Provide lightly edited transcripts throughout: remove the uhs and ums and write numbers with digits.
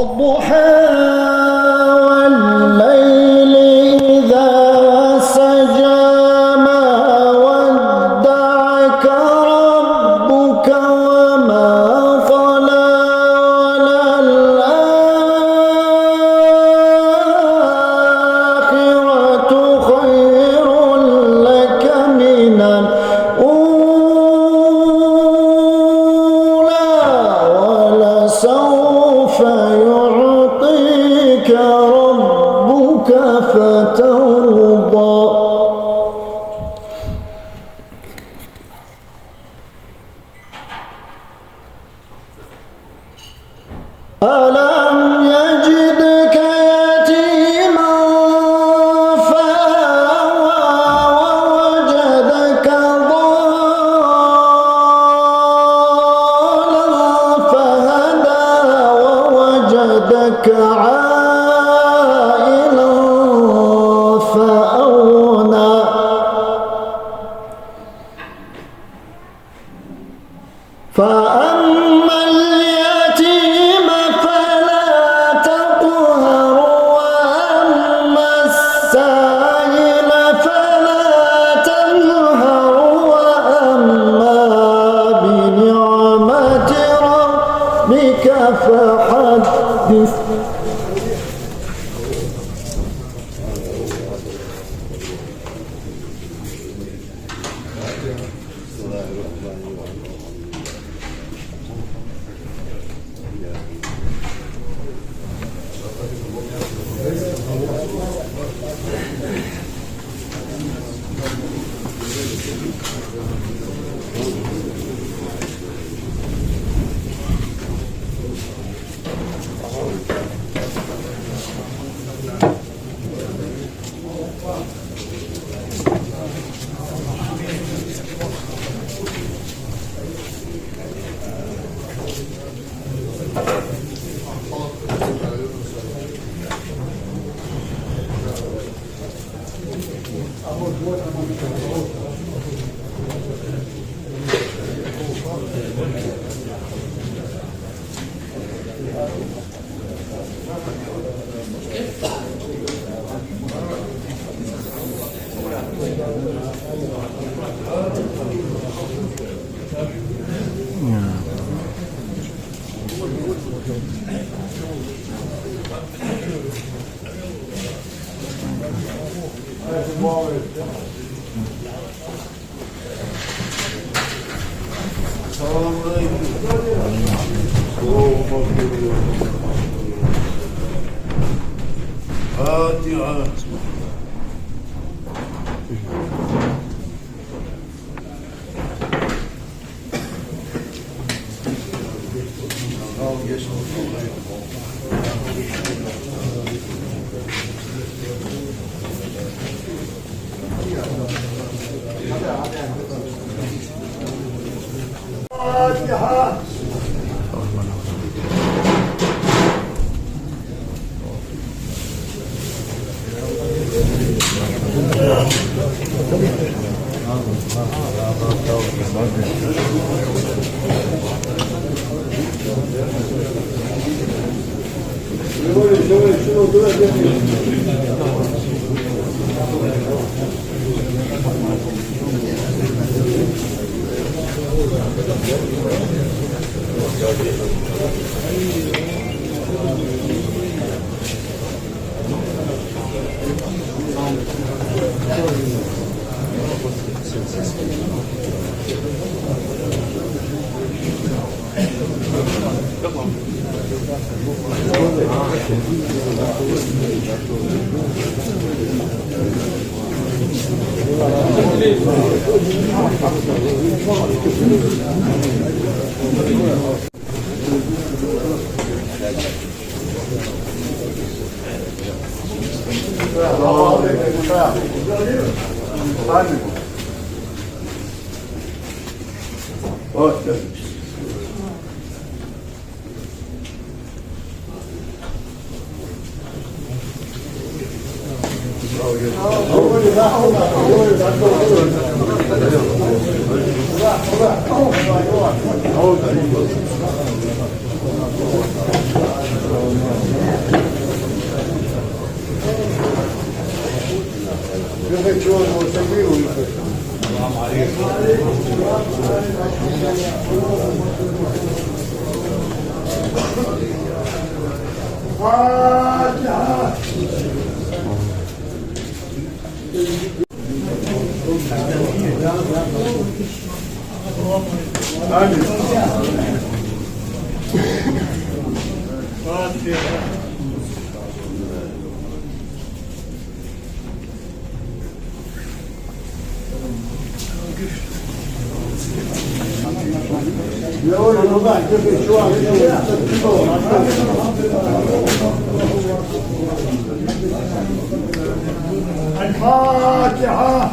والضحى والليل إذا سجى ما ودعك ربك وما قلى وللآخرة خير لك من الأولى ولسوف يعطيك ربك فترضى ألم يجدك يتيما فآوى ووجدك ضالا فهدى ووجدك عائلا فأغنى فأما اليتيم فلا تقهر وأما السائل فلا تنهر وأما بنعمة ربك فحدث الفاتحة.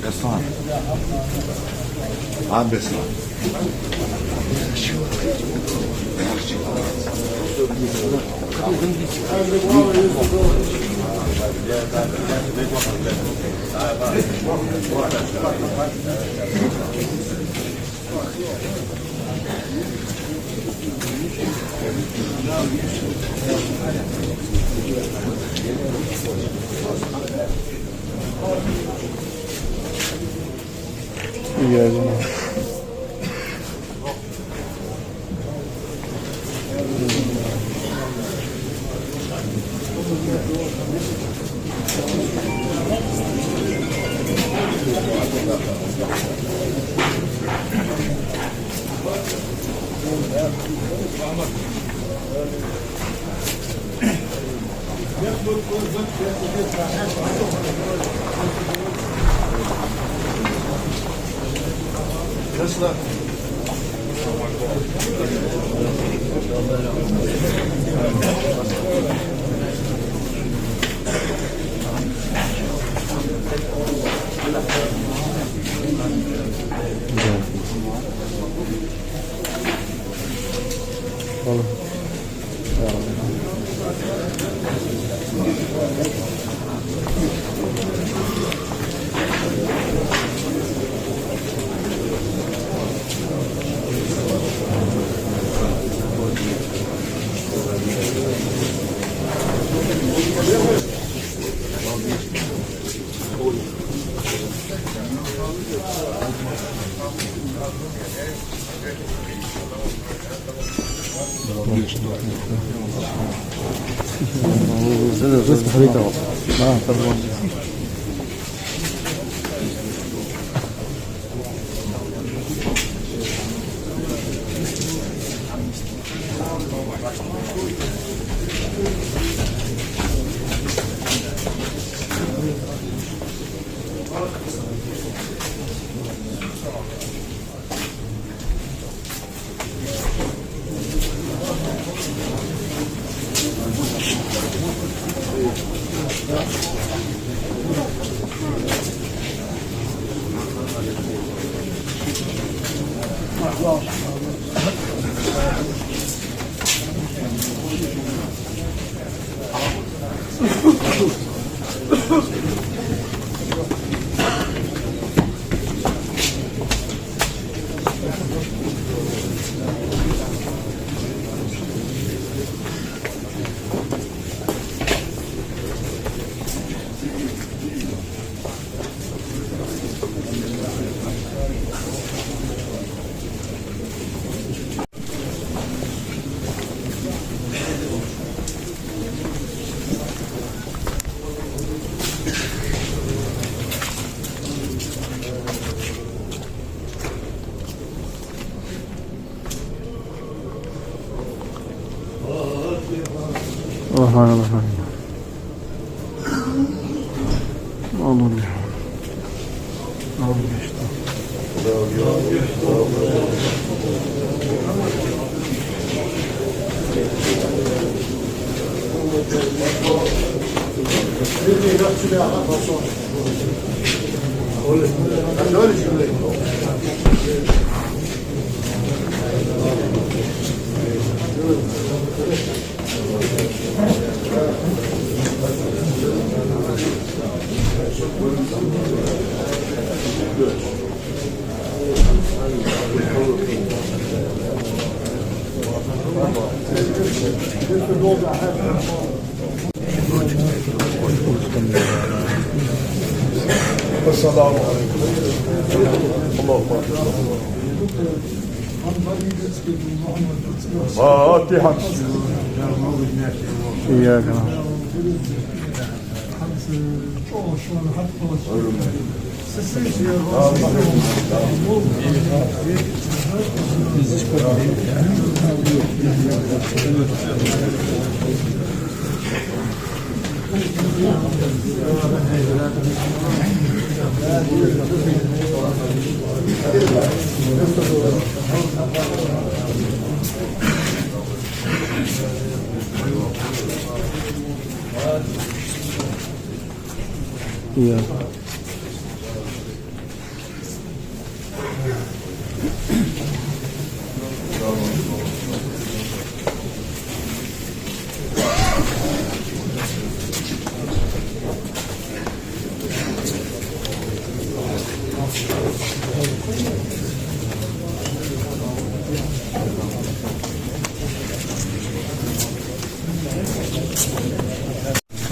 Beslan. Abi Beslan. Bismillahirrahmanirrahim. Olur ya. Al geçti. Esselamu Aleyküm. Allah'a Fatiha. İyyâke İyyâke.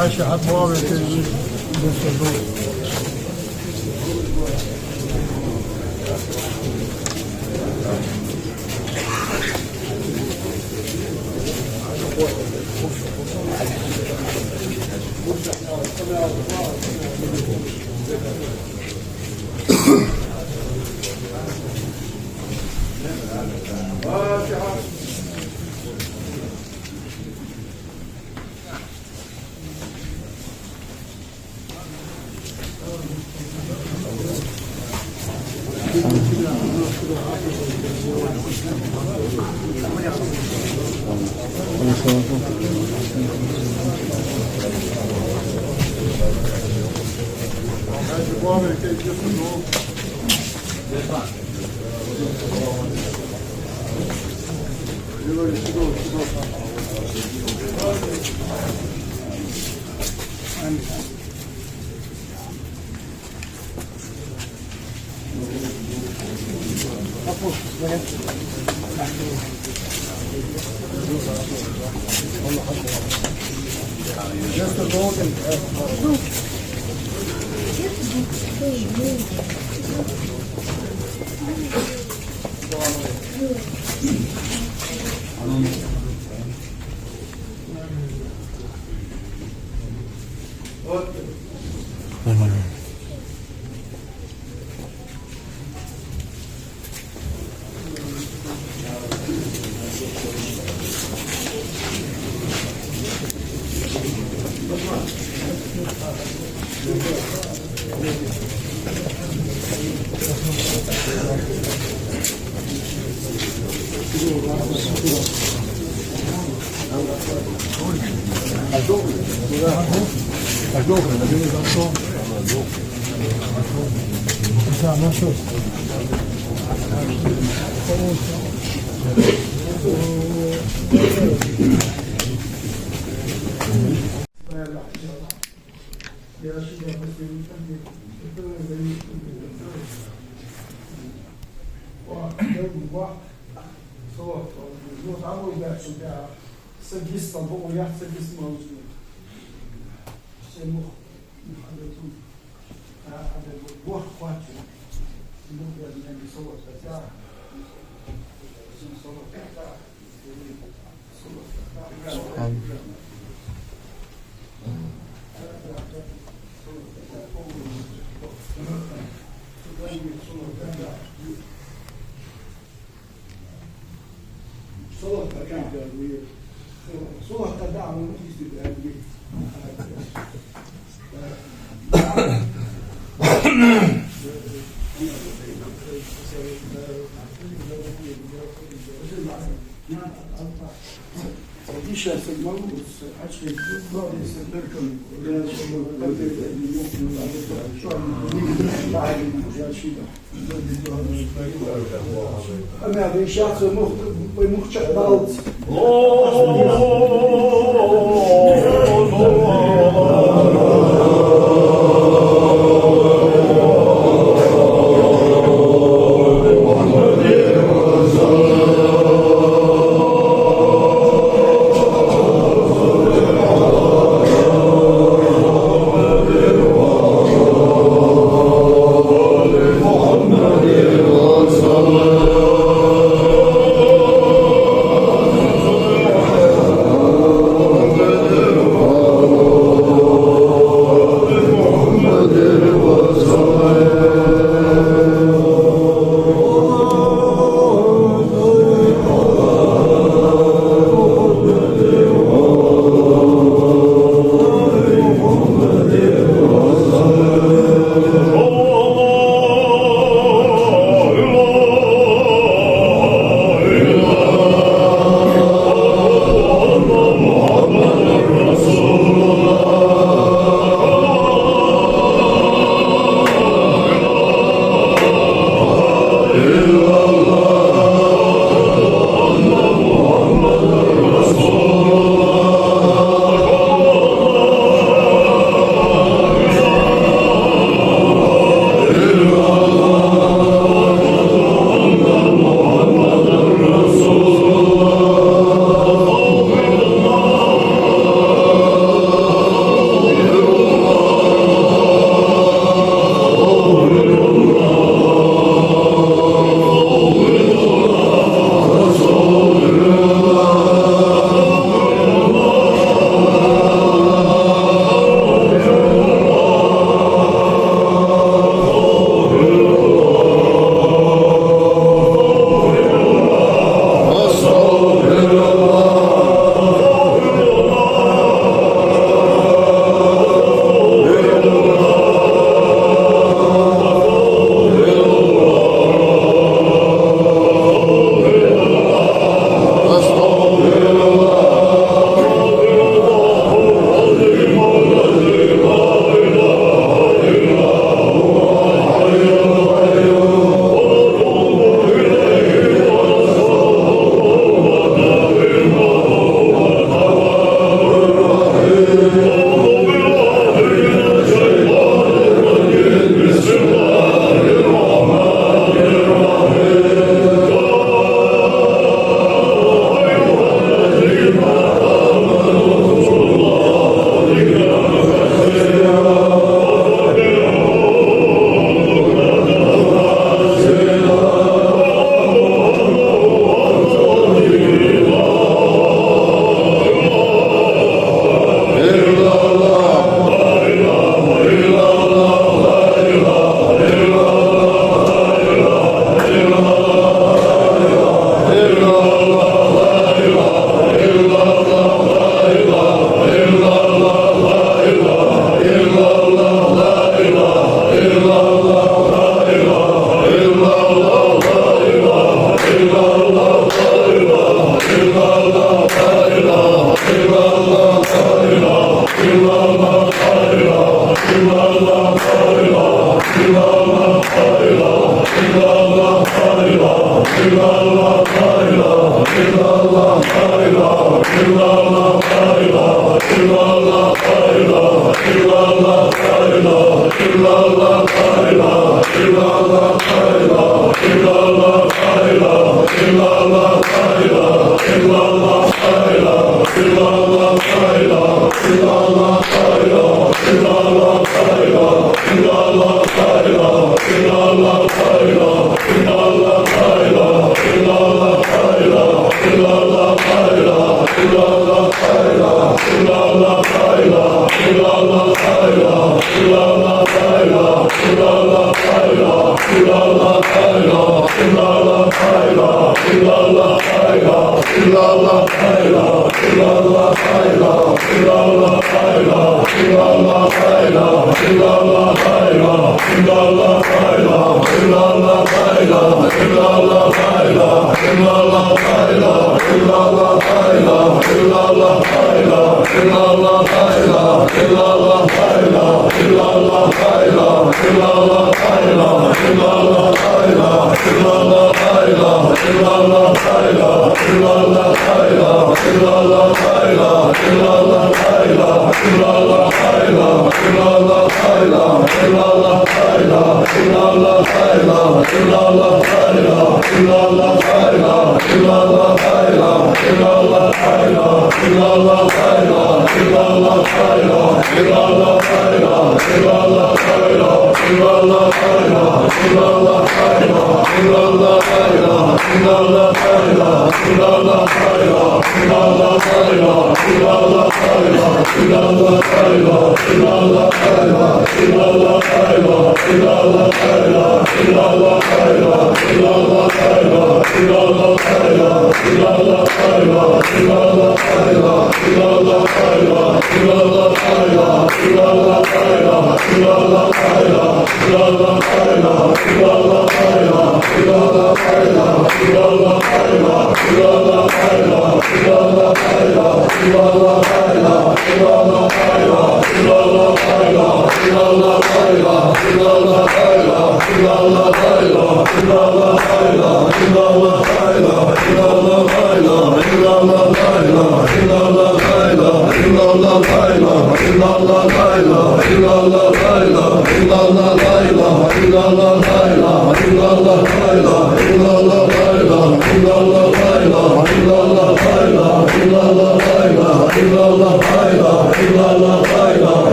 ماشي هتواصل Oh illallah,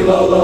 Allah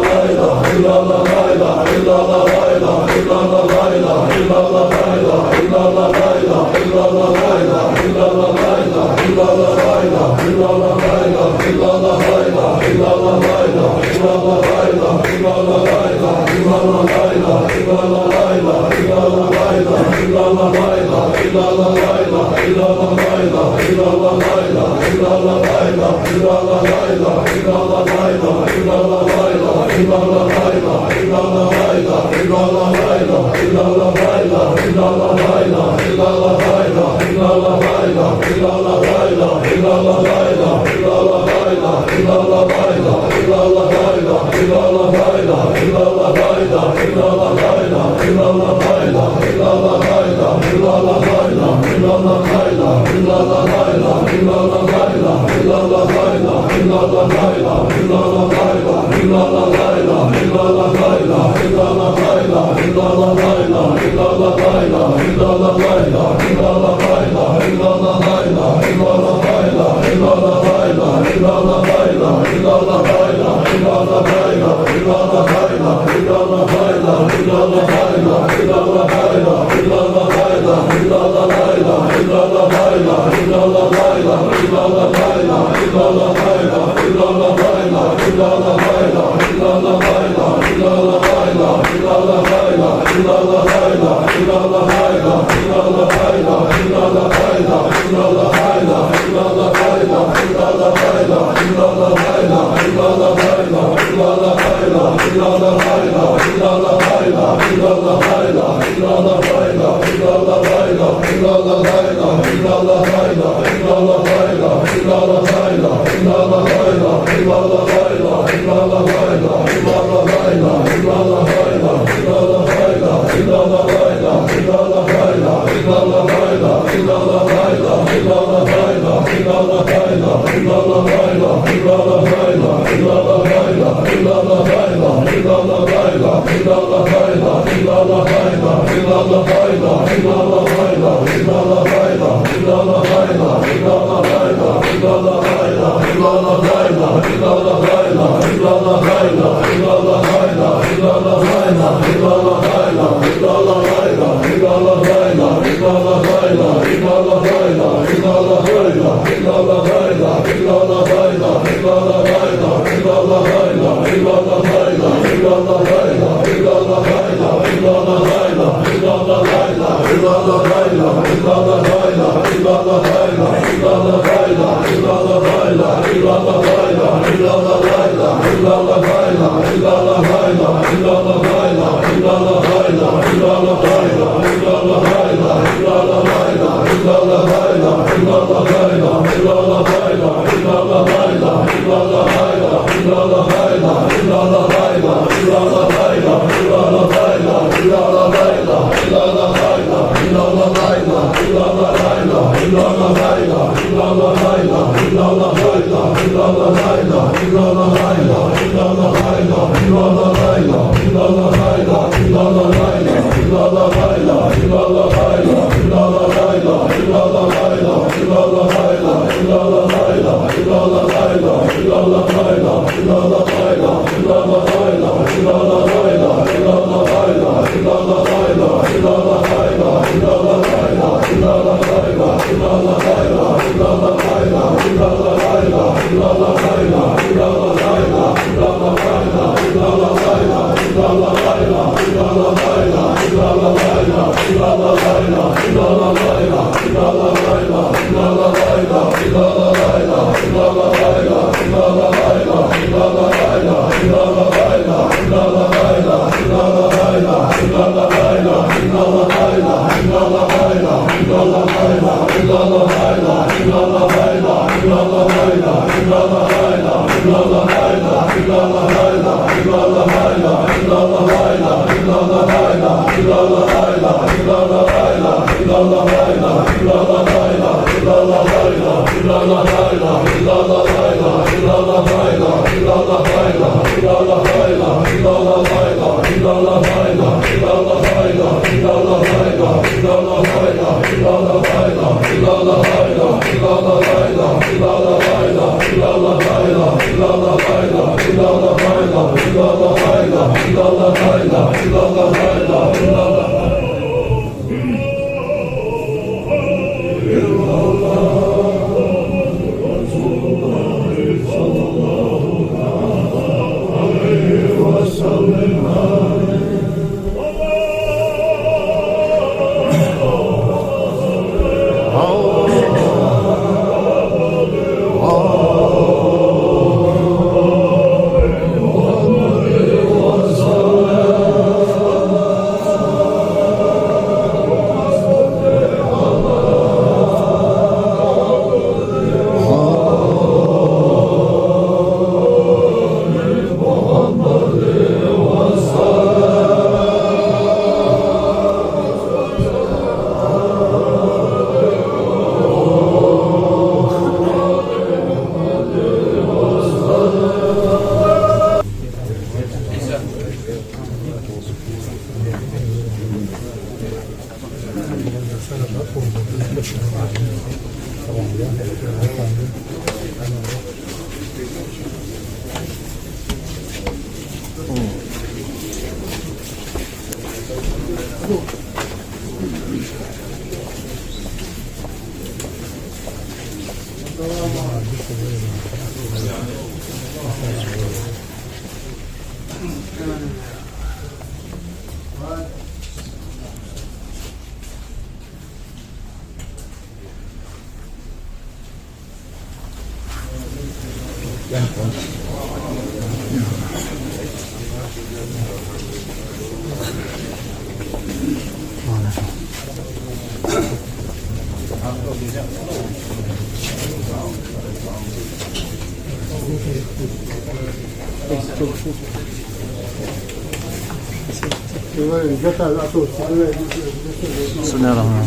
بسم الله الرحمن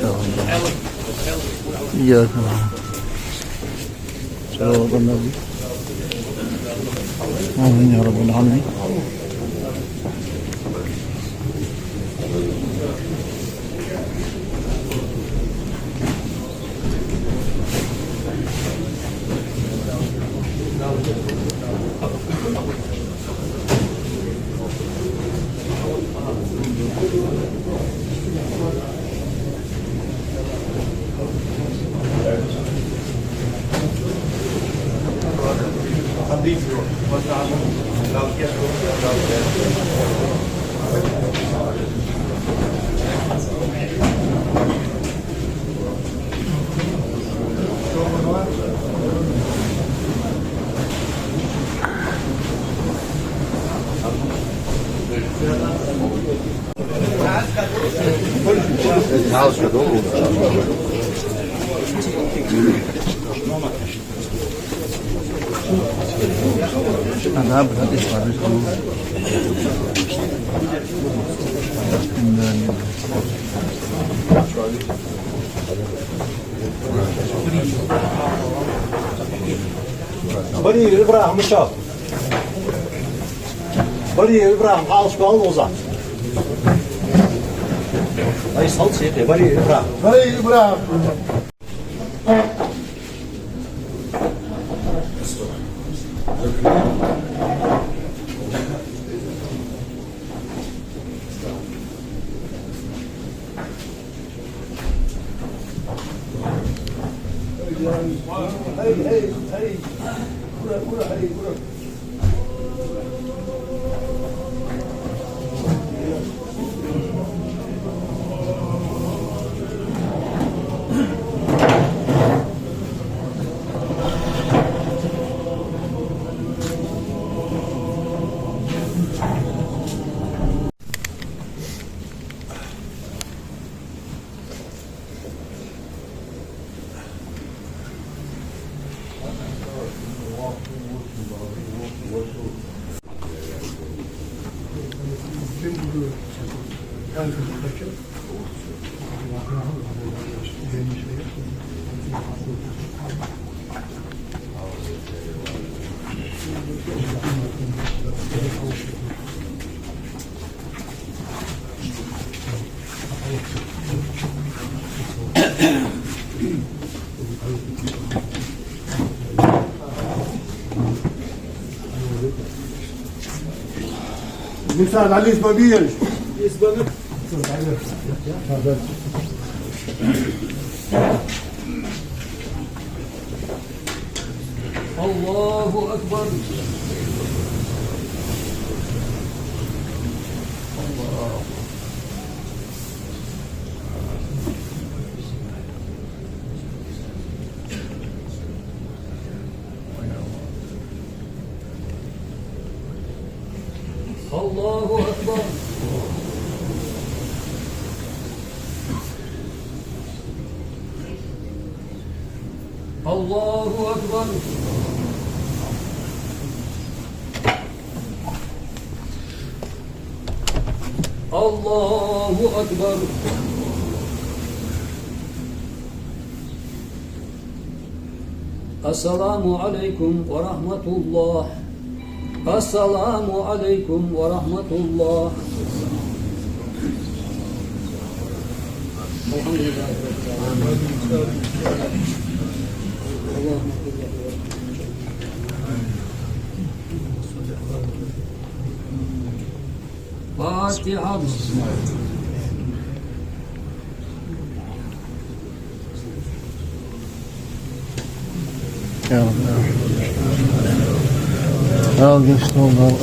الرحيم. إياك نعبد. صراط النبي. آمين يا رب العالمين. أنا أبغى أسمع باسمه. Bari İbrahim Uşak. Bari İbrahim Alışkan'ın Ozan. Ay sal çekti. Bari İbrahim. Bari İbrahim. Müsaad Ali İsmail. İsmail. Allahu Ekber. Allahu Ekber. Allahu Ekber. Allahu Ekber. Esselamu Aleyküm ve Rahmetullah. Esselamu Aleyküm ve Rahmetullah. Elhamdülillah. Fatiha. Al geçti oldu.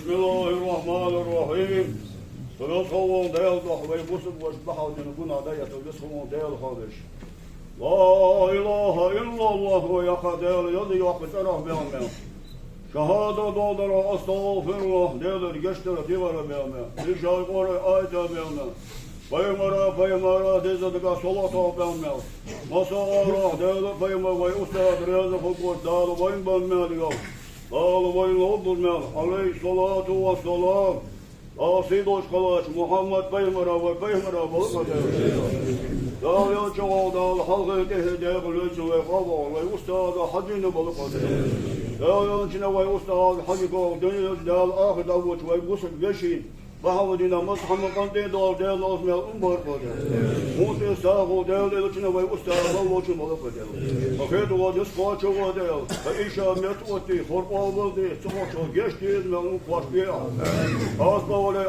Bismillahirrahmanirrahim. Sırat olan değerli الله ويبصر واشبحه جنبنا داية ويسخمون ديال خالش لا إله إلا الله ويقدر يلي وقتره بيوم شهادة دولار أستغفر الله ديال يشتر ديوار بيوم رجال قرأ آية بيوم Paymara dezadega solata bemel. Masara dele payma vay ustad reza hukut dal vay bemel yo. Dal vay lobul mel. Aley salatu ve selam. Asidoş kalaç Muhammed paymara ve paymara bulmadı. Dal yo çoğu dal halkı tehde gülüç ve hava ve ustad hacını bulmadı. Dal yo içine vay ustad hacı ko dünya dal ahir davuç ve gusul geçin. Bahavuddin'e Muhammed Kandil dal dal azmel umbar kodu. Muhte sağ dal elçine ve ustad bavuçun balık kodu. Afiyet olsun skoçu dal. İşamet otti horpaldı çoğu geçtiğiz ve onu kwaşbiya. Asba ve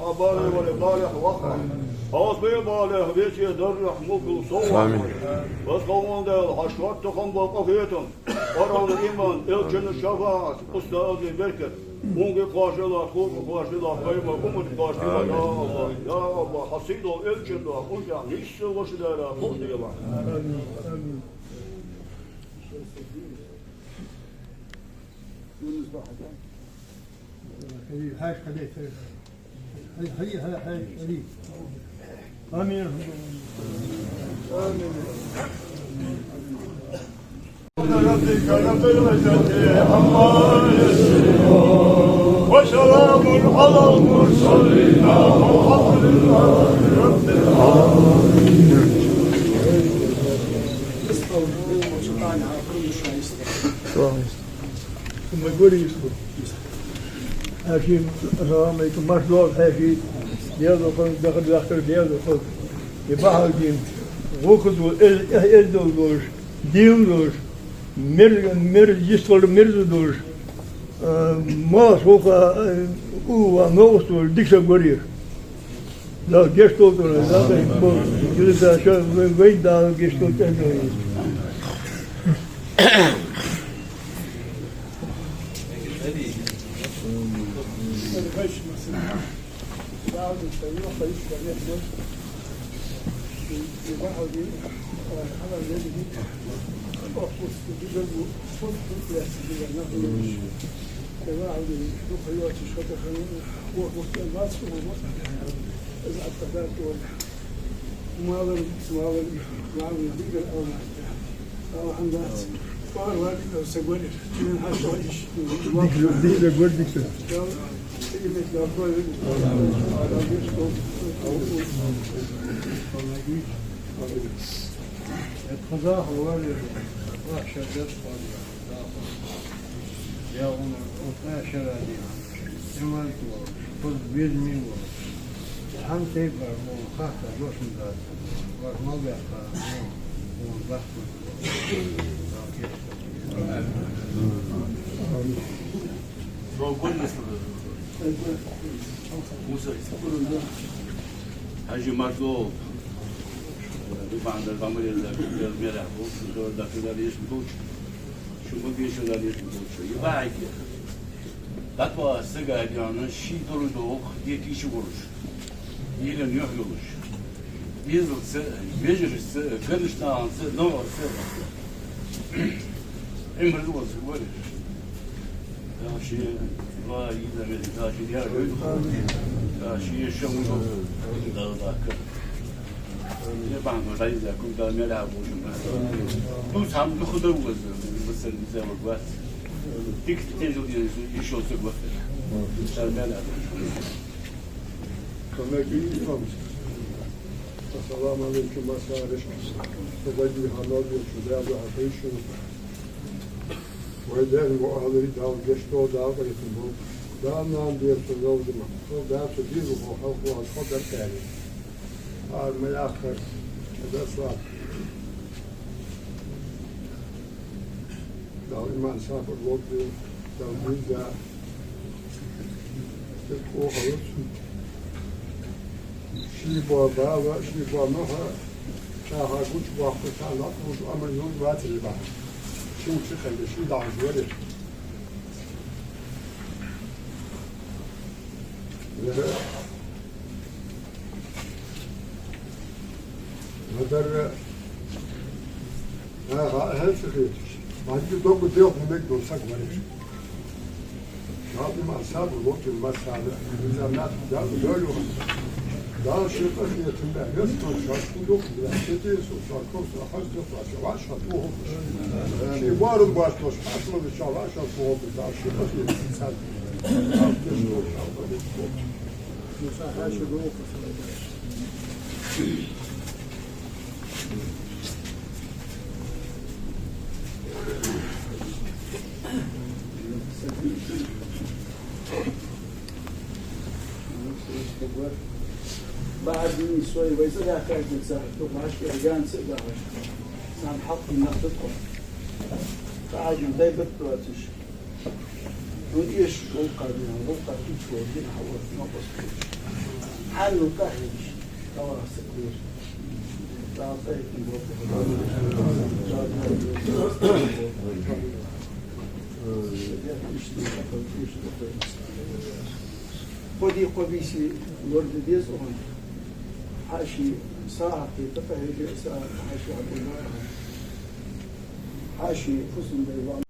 haber ve balih ve Asba balih veçi derrah mukul soğuk. Vasqavan dal haşvat tıkan bakıyetin. Aran iman elçinin şefaat ustad bereket. Unge karşılar, korku karşılar, kayma, umut karşılar, ya Allah, hasid ol, elçin ol, unca, nişse başılara, kol diyorlar. Amin. هاي خليفة هاي آمين ربك رب العزة عما يصفون وسلام على المرسلين والحمد لله رب العالمين. ثم قولي يسكت. هاشي السلام عليكم مرحبا هاشي ديالو قلت دخل داخل ديالو قلت يباعوا دين وخذوا الدولوش ديولوش مر يسول مردوش ما سوق هو نوصل ديش غوري لا جستو لا لا جلسة شو وين دا جستو تاني القضاء هو شدت يا عمر وفاش هذه جمالك خذ بيد من الحمد تبر وخاطر جوش من ذات وما بيحقى وضحك Hacı Marco بعد العمل المرح وشو دخل ليش بدوش شو بقي شو ليش بدوش يباعي تطوع سجاد يعني شيء دور دوق ديتي شو ورش يلين يحلوش يزل بيجرس كلش ناس نور امر دوز ورش يا شيء لا يدا من تاجي يا شيء شو ده ذاك يبان غايزة كل ده ملعب وشمال دوس هم بخده بس زي ما قلت فيك تنزل يشوف سقف الملعب كما يقول السلام عليكم مسارش تبدي حلال وشداد وعطيش ويدار وأهل داو جشتو داو يتمو داو نام دير تنو دما داو تدير وحوق والقدر تاني هذا من الآخر هذا صار داو إيمان سافر الوقت داو جيزا تلقوا خلص شيبوا باوا شيبوا نوها شاها قلت واحد كان أطلب أمر يوم واتر البحر شو تخلي شو دعم جوالي هذا هل شيء بعد كده دوق بيو هناك دول ساق مالك شاب ما صار الوقت المسألة إذا الناس جابوا دولوا ده شيء قصدي يتم يسمع شاب دوق بلا شيء وشاب كوس حاسس فاش واش هتوه يعني وارد باش مش حاصل إن شاء الله عشان فوق ده شيء قصدي إنسان بعد من شوي ويصير كانت مساحة تقعش أرجان سبعة سام حط النقطة بعد من ذي بتواتش وديش وقعنا وقع كيف ودينا حوالي نقص حل وكهش طبعا سكبير تعطيك خدي قبيسي ورد ديز أون حاشي ساعة تفهم ساعة حاشي عبد الله حاشي حسن بيضان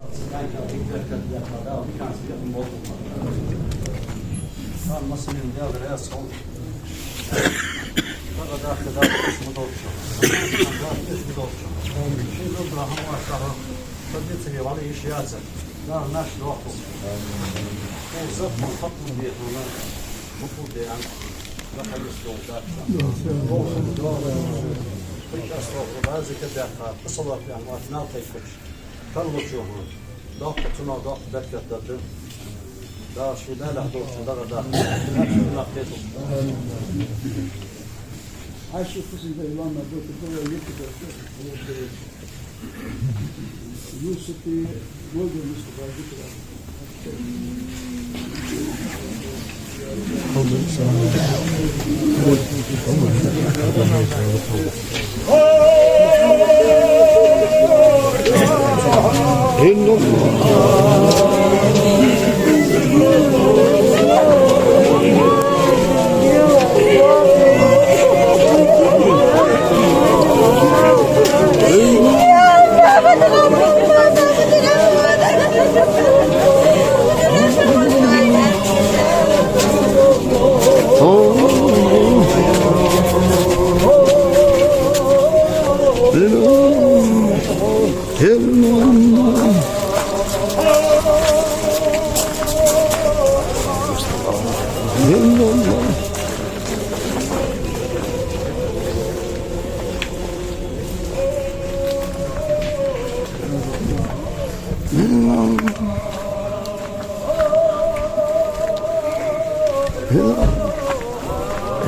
صار مسلم داخل يا صوت هذا داخل اسمه دوتشو اسمه دوتشو شيء ضبنا هم واشرا بديت سيب عليه شياسة لا ناش دوحو وصف من خط من بيت هنا مفروض يعني دخل يسلو داخل فيش أسرق هذا كده قصة في أموات ناطي فيش كلوا شوفوا ضغط تنا ضغط دكتة تدري دا شو ده له دور شو ده ده نقطته حاشي حسن بيضان مدوك الدولة يكتب يوسفي موجود مصطفى ذكر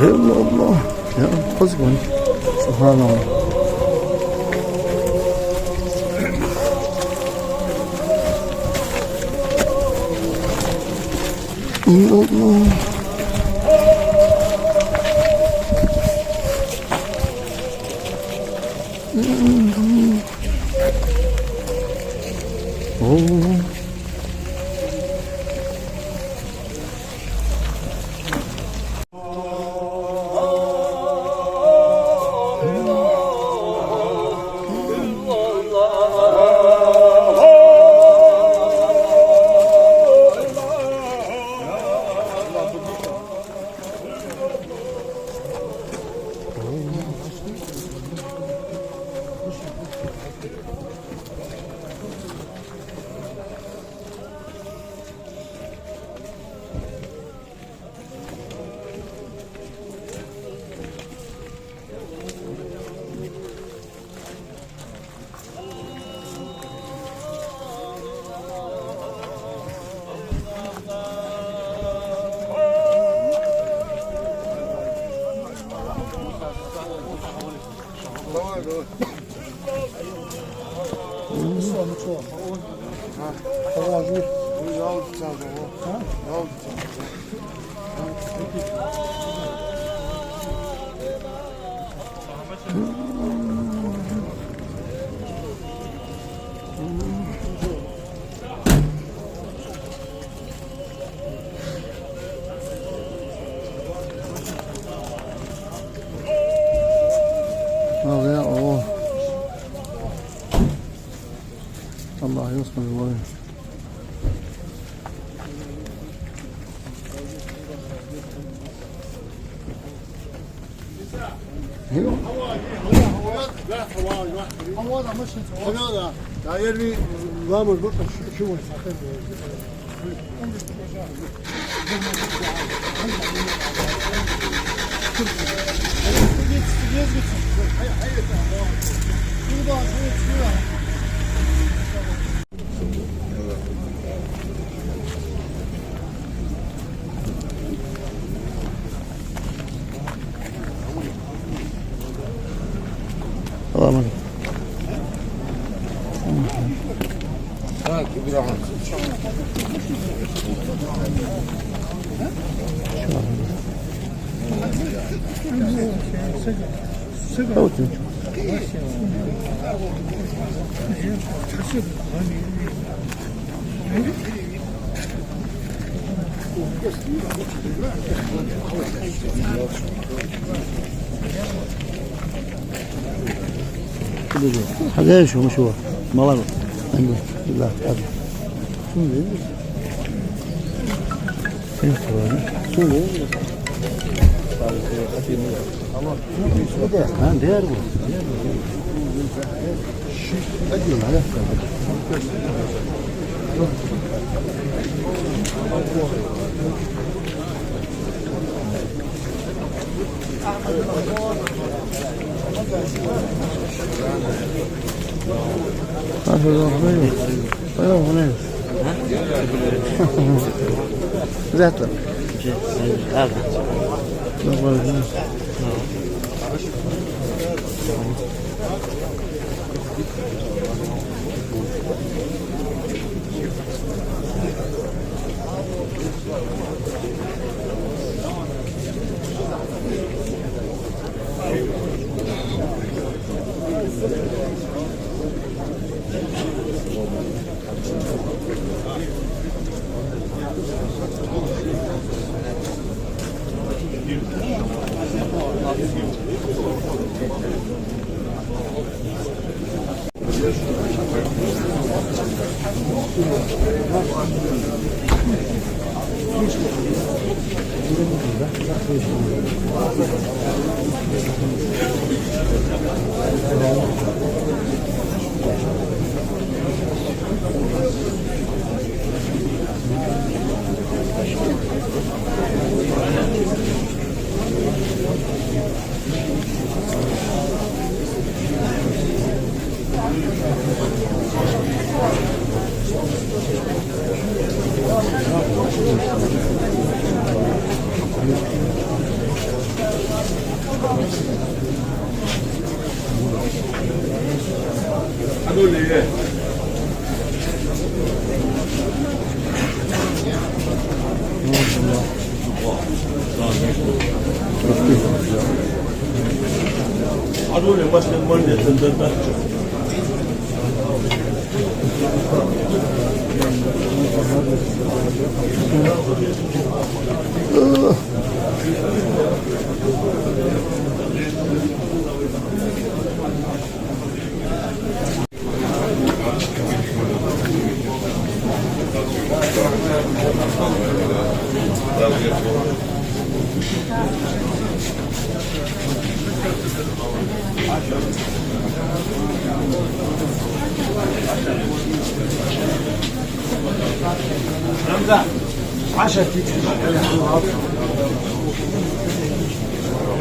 الله يا قصبا سبحان الله الله Oh ya Allah. Allah yusuf الوين. لا يرمي ضامن بطل شو Tamam. Очень. هذا شو مش هو مالك عنده لا هذا شنو شنو ها دير أجل عليه زهتر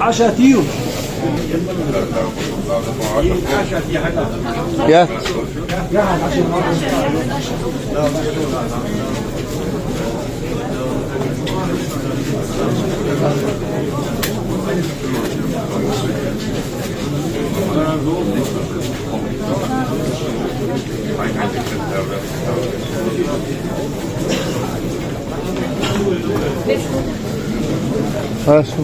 عشاتيو يا Хорошо.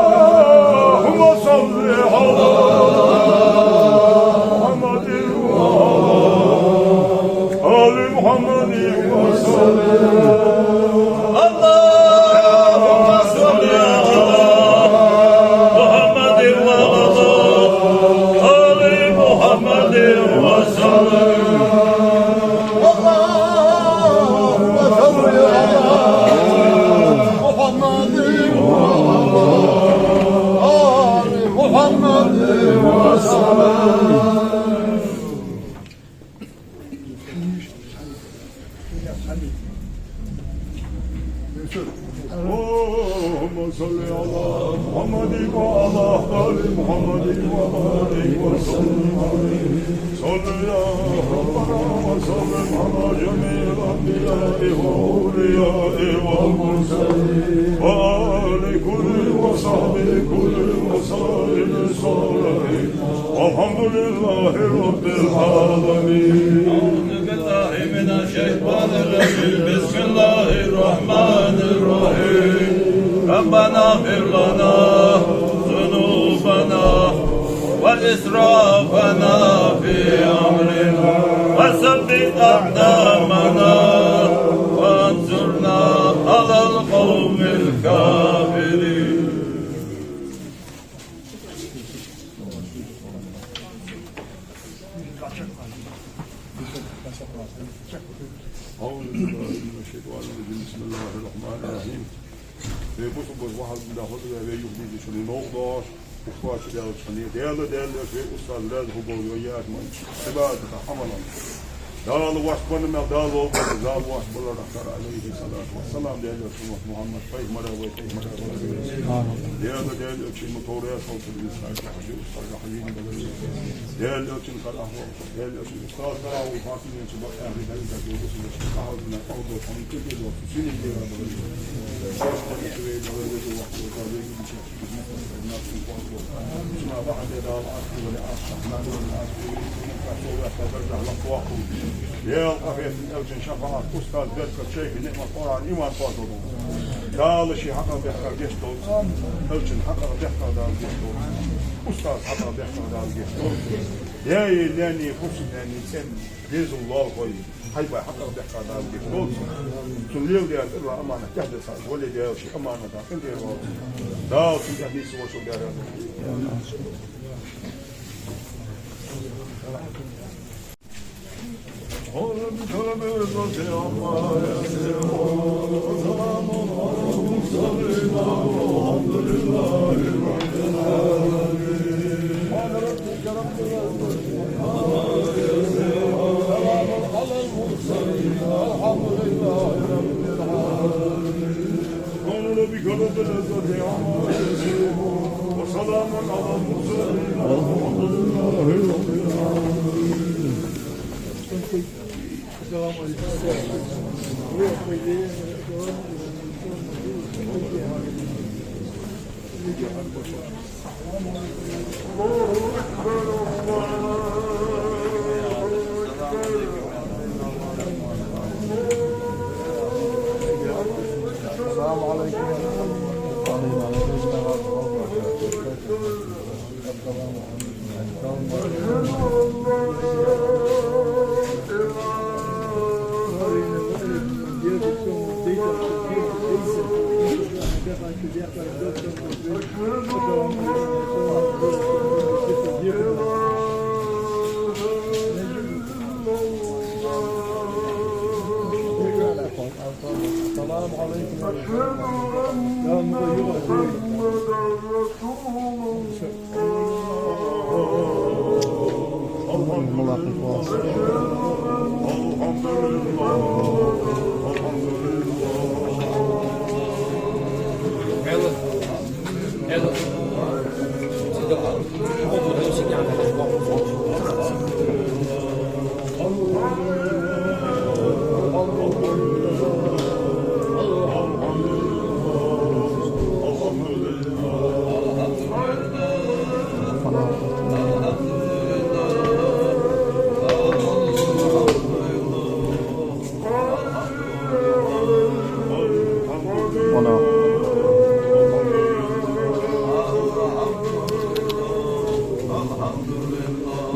Allahümme salli ala Muhammedin محمد وعلى آل محمد وبارك وسلم عليه صل يا ربنا وسلم على جميع الأنبياء والأولياء والمرسلين وآل كل وصحب كل وسائر الصالحين والحمد لله رب العالمين. أعوذ بالله من الشيطان الرجيم بسم الله الرحمن الرحيم ربنا اغفر لنا ذنوبنا وإسرافنا في أمرنا وثبت أقدامنا وانصرنا على القوم الكافرين. أعوذ بالله من الشيطان الرجيم بسم الله الرحمن الرحيم. Ve bu sabah vahal bilahı ve yuhdi şunu noktaş ufak değerli değerli ve ustalar hububu yatman ibadete hamalan dağlı vasfını mel dağlı olmadı dağlı vasfını rakar aleyhi salatu vesselam değerli Muhammed Peygamberi ve Peygamber değerli için motoraya saltın insanlar ustalar hayyin değerli için kalahu değerli için ustalar ve fatih'in için bak ahli dalga diyorsunuz kahvına oldu onun kıyı oldu sizin diyorlar يا القفية الأوجن شفاعة أستاذ ذلك الشيخ نعمة قرآن إيمان فاضل قال شي حقا بيحقا جيشتوز أوجن حقا بيحقا دار جيشتوز أستاذ حقا بيحقا دار جيشتوز يا يلاني فرصة يعني سن بيز الله قوي هايبا حقا بيحقا دار جيشتوز تنليو ديال إلا أمانة تحدث ولي ديال شي أمانة دار كل ديال دار تنتهي سوى شو دار وسلام على المرسلين والحمد لله رب العالمين.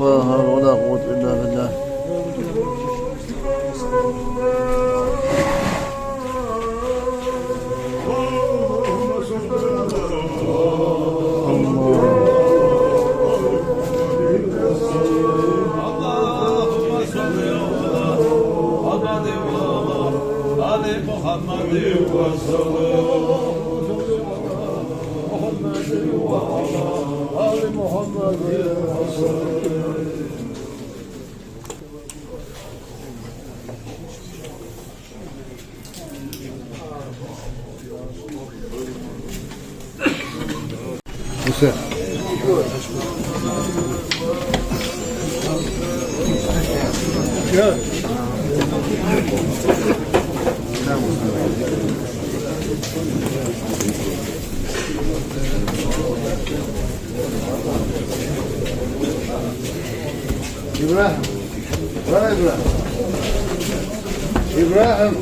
السلام ولا قوة إلا بالله. Musa. İbrahim. Bana İbrahim. İbrahim.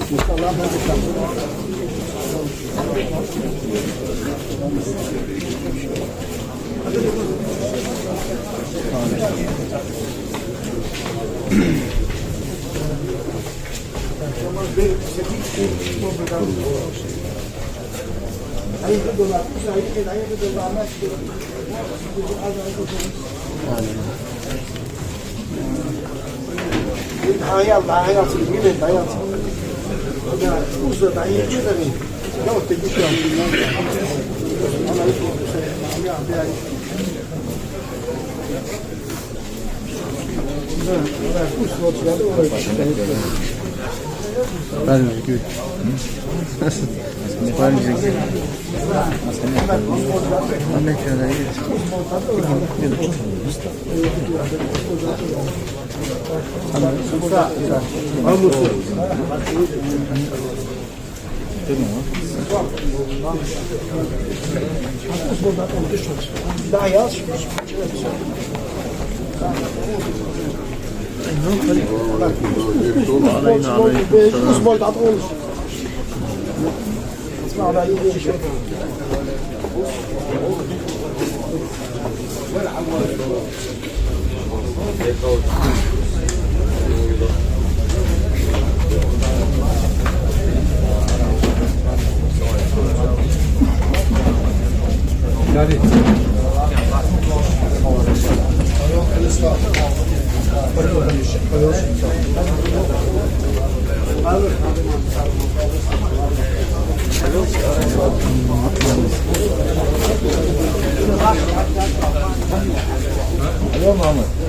hayatı millet hayatı. Da uzun da iyi çıkıyor. Ya o tek şey yapıyor. Ama hiç olmuyor. Ya bir ay. Ben gül. Ben gül. Anne şöyle iyi. Daha yaz. Uzman da olur. اسمع على يدي شوف Alo Muhammed.